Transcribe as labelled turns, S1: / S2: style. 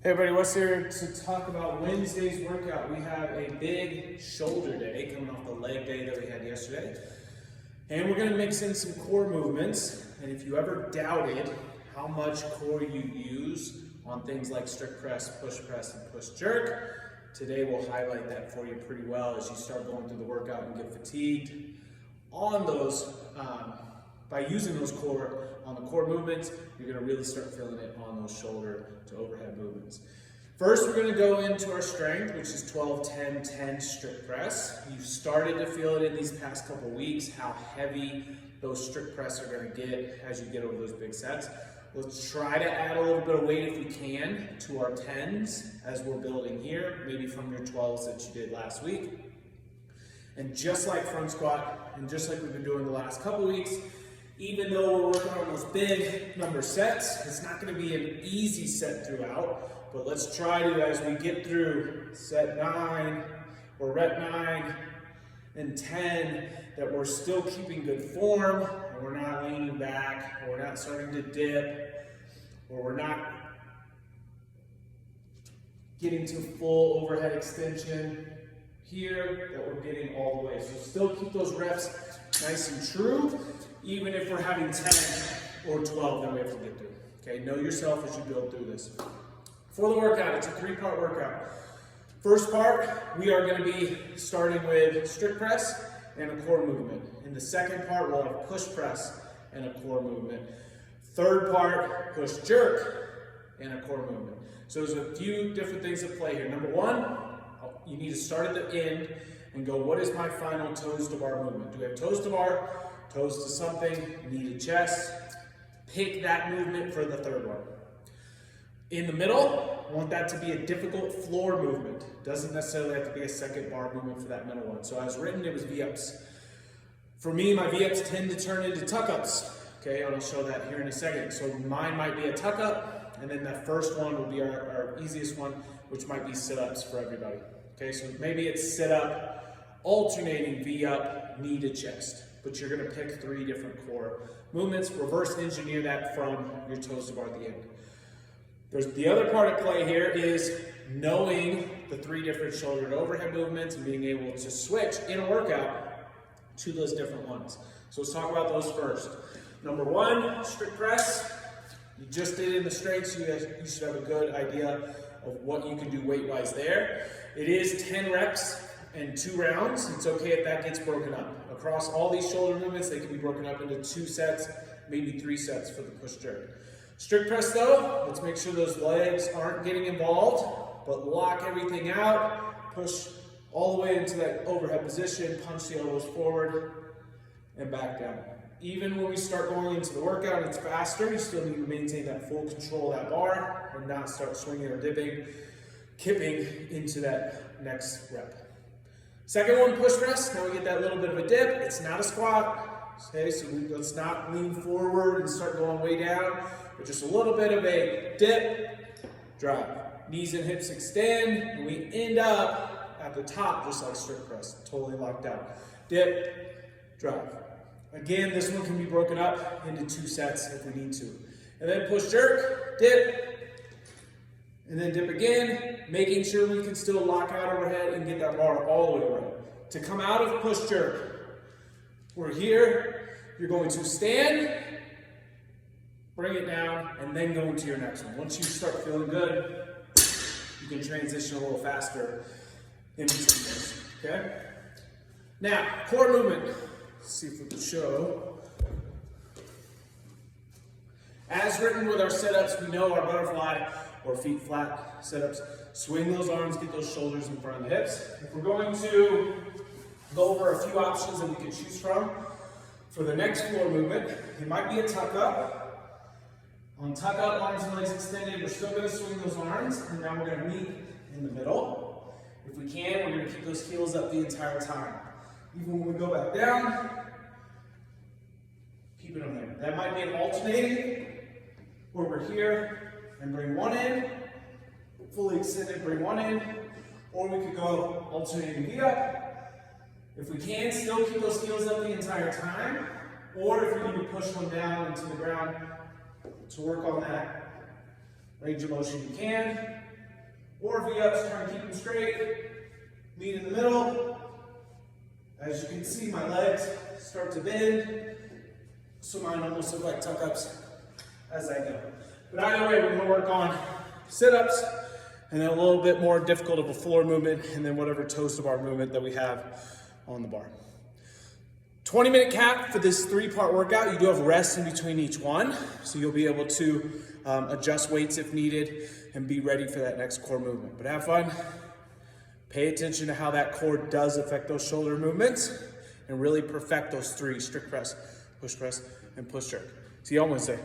S1: Hey everybody, Wes here to talk about Wednesday's workout. We have a big shoulder day coming off the leg day that we had yesterday. And we're going to mix in some core movements. And if you ever doubted how much core you use on things like strict press, and push jerk, today we'll highlight that for you pretty well as you start going through the workout and get fatigued on those. By using those core on the core movements, you're going to really start feeling it on those shoulder to overhead movements. First, we're going to go into our strength, which is 12, 10, 10 strict press. You've started to feel it in these past couple weeks, how heavy those strict press are going to get as you get over those big sets. Let's try to add a little bit of weight if we can to our 10s as we're building here, maybe from your 12s that you did last week. And just like front squat, and just like we've been doing the last couple weeks, even though we're working on those big number sets, it's not going to be an easy set throughout, but let's try to, as we get through set 9 or rep 9 and 10, that we're still keeping good form, and we're not leaning back, or we're not starting to dip, or we're not getting to full overhead extension here, that we're getting all the way. So still keep those reps nice and true, even if we're having 10 or 12 that we have to get through. Okay, know yourself as you build through this. For the workout, it's a 3-part workout. First part, we are going to be starting with strict press and a core movement. In the second part, we'll have push press and a core movement. Third part, push jerk and a core movement. So there's a few different things at play here. Number one, you need to start at the end and go, what is my final toes to bar movement? Do we have toes to bar, toes to something, knee to chest? Pick that movement for the third one. In the middle, I want that to be a difficult floor movement. Doesn't necessarily have to be a second bar movement for that middle one. So as written, it was V-ups. For me, my V-ups tend to turn into tuck-ups. Okay, and I'll show that here in a second. So mine might be a tuck-up, and then that first one will be our easiest one, which might be sit-ups for everybody. Okay, so maybe it's sit-up, alternating V-up, knee to chest. But you're going to pick 3 different core movements. Reverse engineer that from your toes to bar at the end. There's the other part at play here is knowing the 3 different shoulder to overhead movements and being able to switch in a workout to those different ones. So let's talk about those first. Number 1, strict press. You just did in the strength, so you should have a good idea of what you can do weight-wise there. It is 10 reps and 2 rounds. It's okay if that gets broken up. Across all these shoulder movements, they can be broken up into 2 sets, maybe 3 sets for the push jerk. Strict press though, let's make sure those legs aren't getting involved, but lock everything out, push all the way into that overhead position, punch the elbows forward, and back down. Even when we start going into the workout, it's faster, you still need to maintain that full control of that bar and not start swinging or dipping, kipping into that next rep. Second one, push press. Now we get that little bit of a dip. It's not a squat. Okay, so let's not lean forward and start going way down, but just a little bit of a dip, drive. Knees and hips extend, and we end up at the top just like strict press, totally locked out. Dip, drive. Again, this one can be broken up into 2 sets if we need to. And then push jerk, dip, and then dip again, making sure we can still lock out overhead and get that bar all the way around. To come out of push jerk, we're here, you're going to stand, bring it down, and then go into your next one. Once you start feeling good, you can transition a little faster in between those, okay? Now, core movement. Let's see if we can show. As written with our sit-ups, we know our butterfly or feet flat sit-ups. Swing those arms, get those shoulders in front of the hips. If we're going to go over a few options that we can choose from for the next floor movement, it might be a tuck-up. On tuck-up, arms and legs extended, we're still going to swing those arms, and now we're going to meet in the middle. If we can, we're going to keep those heels up the entire time. Even when we go back down, keeping them there. That might be an alternating, where we're here and bring one in, fully extended, bring one in, or we could go alternating V-up. If we can, still keep those heels up the entire time, or if we need to push one down into the ground to work on that range of motion, you can. Or V-ups, trying to keep them straight. Lean in the middle. As you can see, my legs start to bend. So mine almost look like tuck-ups as I go. But either way, we're gonna work on sit-ups, and then a little bit more difficult of a floor movement, and then whatever toes to bar movement that we have on the bar. 20-minute cap for this 3-part workout. You do have rest in between each one, so you'll be able to adjust weights if needed and be ready for that next core movement. But have fun. Pay attention to how that core does affect those shoulder movements and really perfect those 3: strict press, push, and push jerk. See you on Wednesday.